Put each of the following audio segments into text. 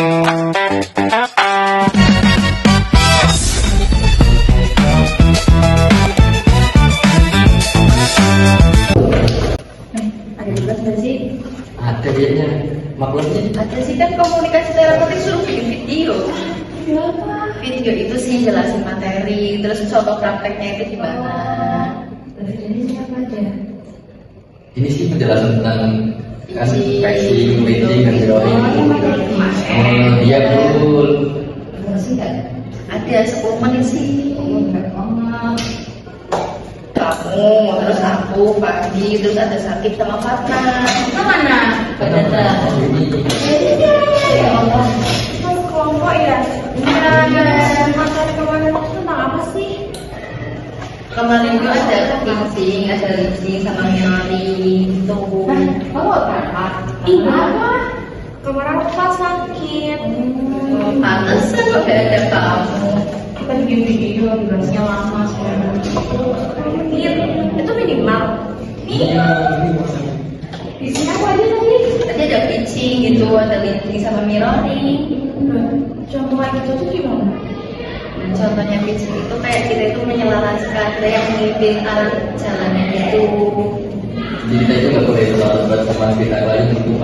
Ada tugas nggak sih? Ada kayaknya maklumnya. Ada sih, kan komunikasi terapeutik suruh bikin video. Video itu sih jelasin materi, terus contoh prakteknya itu gimana. Terus ini siapa aja? Ini sih penjelasan tentang kan Pitching, pitching dan drawing. Iya betul. Sih nggak ada 10 menit sih. Enggak banget. Kamu, terus aku, Pagi, terus ada Sakit sama Fatma. Kemana? Pada ya Allah. Kelompok ya? Dan materi kemarin itu tentang apa sih? Kemarin itu ada pitching sama nyari gitu. Kamu apa? Apa? Kemarin aku pas sakit. Pantesan udah ada kamu. Kita bikin video durasinya lama sekarang. Itu minimal. Iya. Di sini apa aja tadi? Tadi ada pitching gitu, ada leading sama mirroring. Contoh kayak gitu tuh gimana? Nah, contohnya pitching itu kayak kita itu menyelaraskan, kita yang memimpin arah jalannya itu. Jadi kita itu nggak boleh terlalu bersama kita lain untuk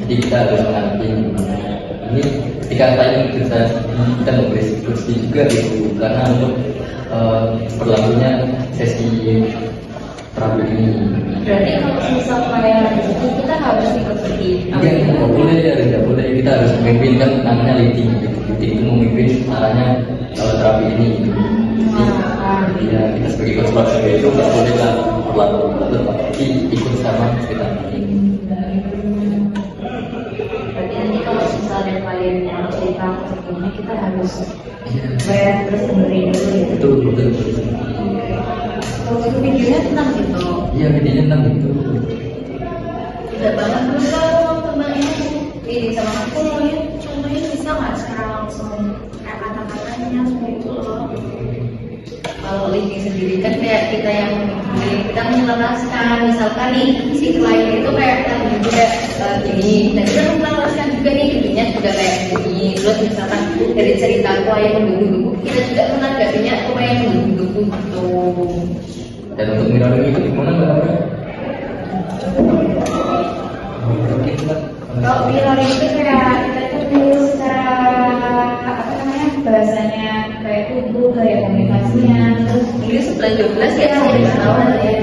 jadi kita harus mengerti ini ketika tanya kita mau berdiskusi juga gitu karena untuk berlakunya sesi terapi ini. Berarti kalau misal kayak gitu kita harus ikut seperti Iya, nggak boleh ya, nggak boleh kita harus memimpin kan namanya leading gitu. Leading itu memimpin arahnya terapi ini. Jadi, ya kita sebagai konsultan itu nggak boleh lah berlaku tapi ikut sama kita. Berarti nanti kalau misalnya klien yang cerita sebelumnya kita harus bayar terus dengerin dulu ya. Betul, betul, betul. Kalau itu videonya tentang gitu. Iya, videonya tentang itu. Tidak banget dulu kalau tentang ini sama aku. Contohnya bisa nggak secara langsung kayak kata-katanya seperti itu loh? Kalau leading sendiri kan kayak kita yang kita menjelaskan, misalkan nih si klien itu kayak tadi juga gini, dan kita menjelaskan juga nih videonya juga kayak gini. Terus misalkan dari cerita klien mendukung, kita juga menanggapinya klien mendukung gitu. Dan untuk mirroring itu gimana mbak? Kalau mirroring itu kayak kita tuh secara apa namanya bahasanya kayak tubuh, gaya komunikasinya, terus Ini 11-12 ya, saya tahu ya.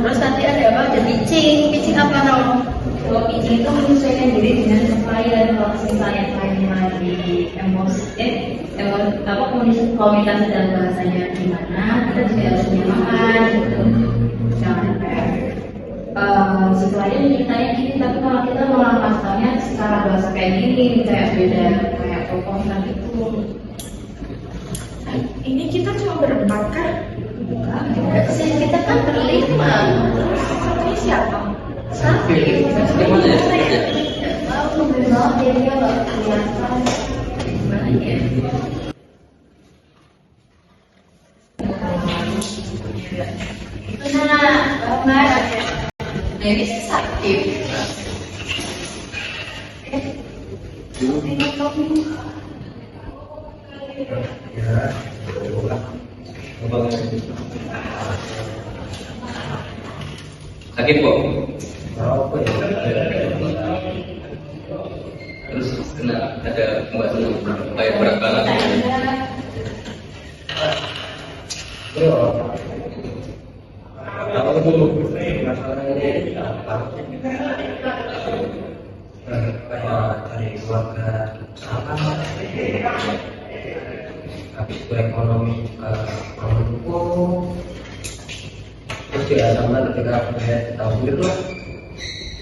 Terus nanti ada apa? Ada pitching apa dong? kalau pitching itu menyesuaikan diri dengan klien. Kalau misalnya klien lagi komunikasi dalam bahasanya gimana, kita juga harus menyamakan gitu. Jangan kayak si klien ceritanya gini, tapi kalau kita malah pasangnya secara bahasa kayak gini, kayak beda, kayak proposan itu. Ini kita cuma berempat kan? Bukan. Enggak sih, kita kan berlima. Ini siapa? Sakit. Gimana ya? Tahu benar dia nggak kelihatan. Gimana ya? Nah, ini sakit. Sakit kok. Terus kena ada muat kayak berat banget. Kalau dulu masalah ini apa? Dari keluarga apa? Habis ekonomi juga mendukung. Terus ya sama ketika saya tahun itu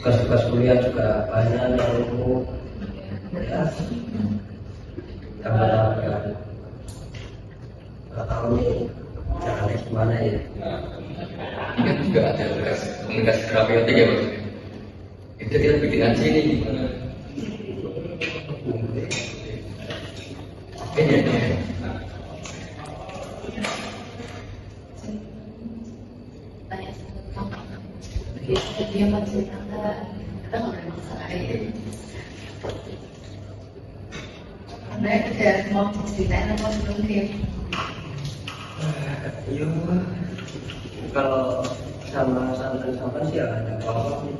tugas-tugas kuliah juga banyak yang mendukung. Ya, tambah nggak tahu caranya gimana ya. Ini kan juga ada tugas komunikasi terapeutik ya maksudnya. Itu kita bikin aja ini gimana? Ini ya. Dia masih tangga, kita nggak ada masalah ya. Sebenarnya udah mau ceritain apa belum Kim? Iya, kalau sama santan sih ada apa sih?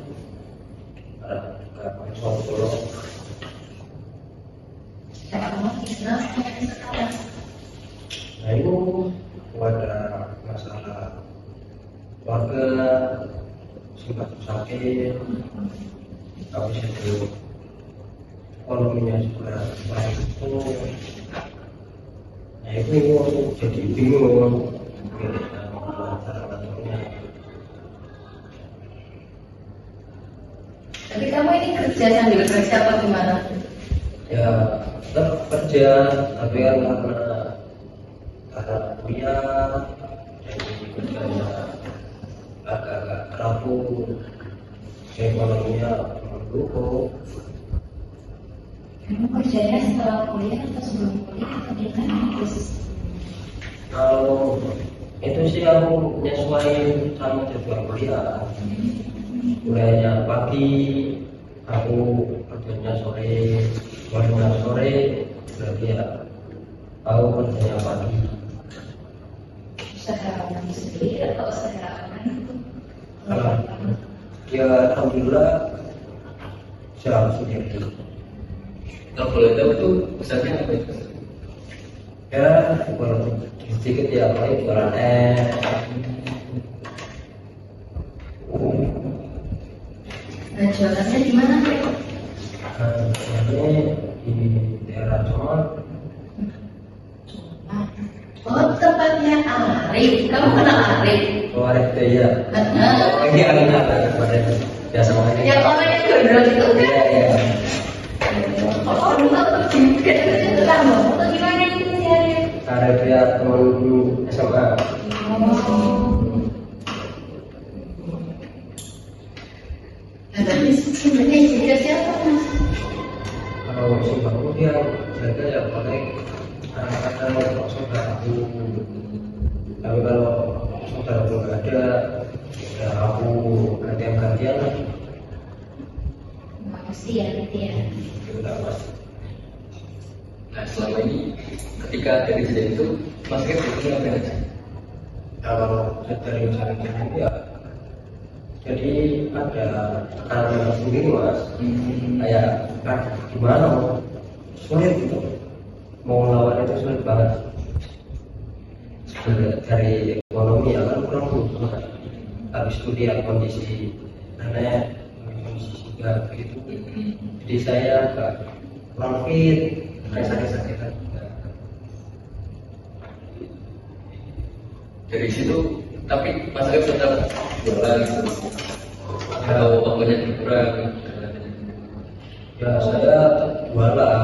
Ada solo. Kamu Islam sekarang. Nah itu ada masalah keluarga, sempat sakit, habis itu ekonominya juga baik itu. Nah itu jadi bingung cara-caranya. Tapi kamu ini kerja sambil kerja apa gimana? Ya tetap kerja, tapi kan karena kuliah jadi kerjanya agak-agak rapuh, ekonominya mendukung. Kamu kerjanya setelah kuliah atau sebelum kuliah atau gimana? Terus Kalau itu sih aku nyesuaiin sama jadwal kuliah. Kuliahnya pagi, aku kerjanya sore, kuliahnya sore, berarti ya aku kerjanya pagi. usaha kamu sendiri atau usaha orang itu? Ya alhamdulillah saya sendiri. Kalau boleh tahu tuh usahanya apa itu? Ya walaupun sedikit ya paling jualan es. Nah jualannya di mana Kim? Ini di daerah Somon. Oh tempatnya Arif. Kamu kenal Arif? Keluarga itu ya. Ini alih-alih pada biasa main. Yang orang yang gondrong itu kan? Iya iya. Oh dulu aku juga itu kamu. Atau gimana itu sih Arif? Ada dia teman SMA. Nah, tapi sebenarnya juga siapa mas? Kalau si baru dia jaga ya paling kadang-kadang saudaraku. Tapi kalau saudaraku nggak ada, ya aku gantian-gantian lah. Makasih ya, Riti ya. Udah mas. Nah selama ini ketika ada kejadian itu Mas Kim itu ngapain aja? Kalau dari jalan-jalan ya, jadi ada tekanan sendiri mas. Kayak gimana mau sulit gitu, mau lawan itu sulit banget. Dari ekonomi ya kan kurang butuh, habis itu dia kondisi nenek, kondisi juga begitu. Jadi saya agak kurang fit, kayak sakit-sakitan juga. Dari situ tapi Mas Kim tetap jualan gitu. Kalau waktunya berkurang. Ya saya jualan,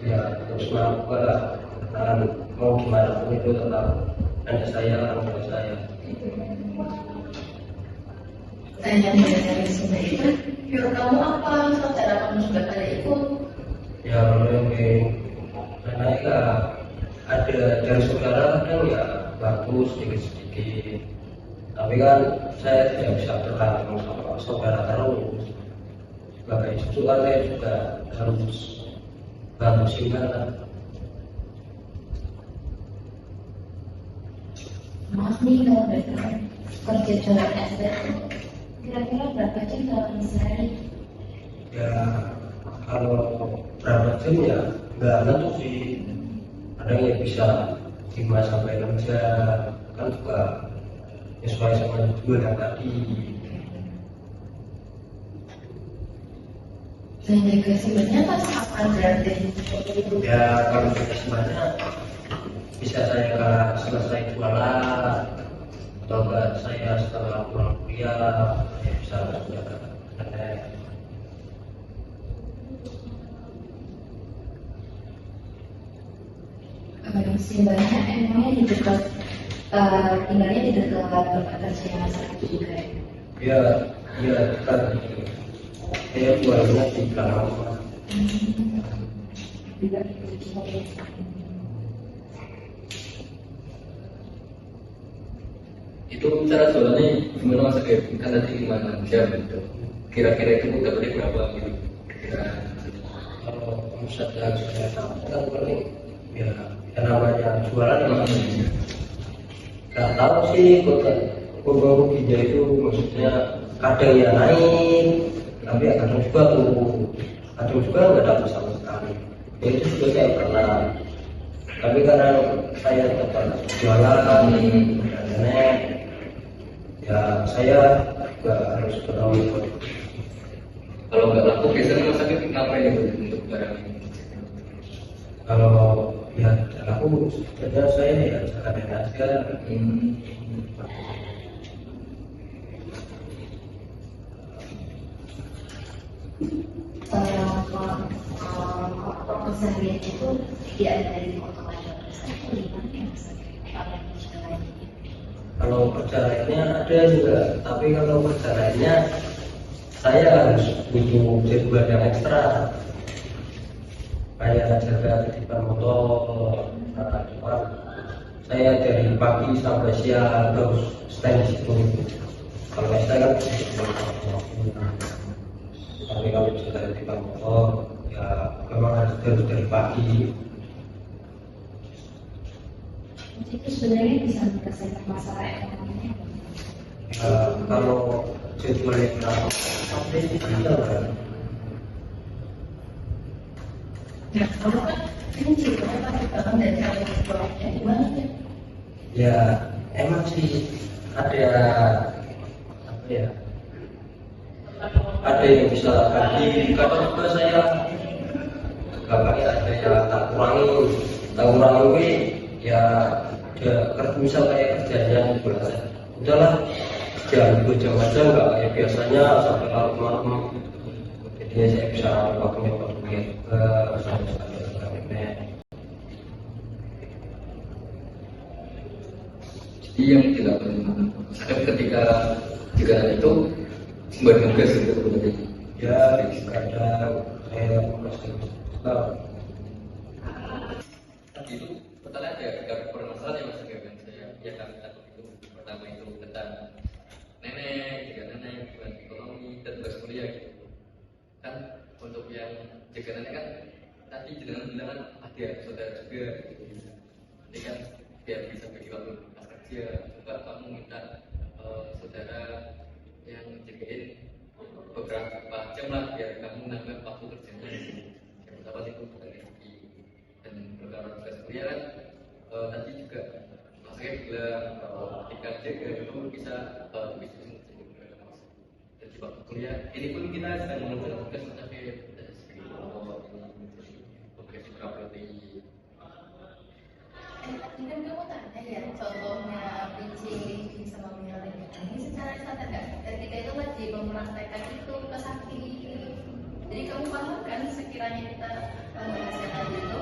ya terus melakukan dan mau gimana pun itu tetap ada saya, orang tua saya. Yang dari sendiri kan, menurut kamu apa? Saudara kamu sudah pada ikut? Ya kalau yang karena ya ada dari saudara kadang ya bagus sedikit-sedikit, tapi kan saya tidak bisa tergantung sama saudara terus. Sebagai cucu kan saya juga harus bantu kan. Maaf nih kalau mereka kerja jualan es itu kira-kira berapa jam dalam sehari? Ya kalau berapa jam ya nggak tentu sih, ada yang bisa 5 sampai 6 jam, kan juga sesuai sama tujuan yang tadi. Dan juga sebenarnya pas kapan berarti? Ya kalau kita sebenarnya bisa saya selesai jualan atau enggak saya setelah pulang kuliah saya bisa sudah selesai. Simbahnya emangnya di dekat tinggalnya di dekat tempat kerja Mas Arif juga ya? Ya, ya dekat. Saya jualnya di belakang rumah. Itu cara jualannya gimana Mas Kim? Kan tadi 5 jam gitu. Kira-kira itu dapatnya berapa gitu? Kira Kalau saja saya sampaikan paling ya yang namanya jualan ya nggak tahu sih korban ruginya itu maksudnya kadang ya naik tapi ya kadang juga turun, kadang juga nggak dapat sama sekali. Ya, itu juga saya pernah, tapi karena saya tetap jualan internet ya saya nggak harus bertanggung jawab. Kalau nggak laku biasanya rumah sakit ngapain itu untuk barang ini? Kalau ya aku sebenarnya saya ya jalan aja. Keseharian itu tidak ada dari foto aja gimana ya apa yang bisa lain. Kalau kerja lainnya ada juga, tapi kalau kerja lainnya saya harus butuh jadwal yang ekstra kayak jaga titipan motor. Nah, saya dari pagi sampai siang terus stand di situ. Kalau saya kan tapi kalau jaga titipan motor ya memang harus dari pagi. Itu sebenarnya bisa menyelesaikan masalah ekonominya. Kalau jadwal yang sampai tidak kan. Nah, kamu kan ini ceritanya pasti banget dari kamu sekolahnya gimana ya? Ya emang sih ada apa ya? Ada yang bisa bagi, kadang juga saya gampangnya ada yang tak kurangi ya misal kayak kerjanya berasa udahlah jam 2 jam aja nggak kayak biasanya sampai larut malam, jadi saya bisa waktunya buat kuliah juga sampai Jadi yang tidak misalkan ketika juga itu sumber tugas itu sebenarnya. ya kadang saya masih Tadi itu pertanyaan ada permasalahan yang masih kan saya ya kami takut itu pertama itu tentang nenek, juga nenek, hubungan ekonomi dan tugas kuliah gitu. Kan untuk yang jaga nenek kan tadi jenengan bilang kan ada saudara juga gitu. Ini kan biar bisa bagi waktu pas kerja, coba kamu minta saudara yang jagain beberapa jam lah biar kamu nambah waktu kerjanya di sini. Yang pertama itu bukan rezeki dan beberapa tugas kuliah kan nanti juga maksudnya bilang ketika jaga itu bisa bisnis juga jadi waktu kuliah ini pun kita sedang mengerjakan tugas tapi sebagai ini tugas berarti Tadi kan kamu tanya ya contohnya pitching sama menilai ini secara sadar nggak? Ketika itu lagi mempraktekkan itu ke sakti. Jadi kamu paham kan sekiranya kita bahasnya tadi itu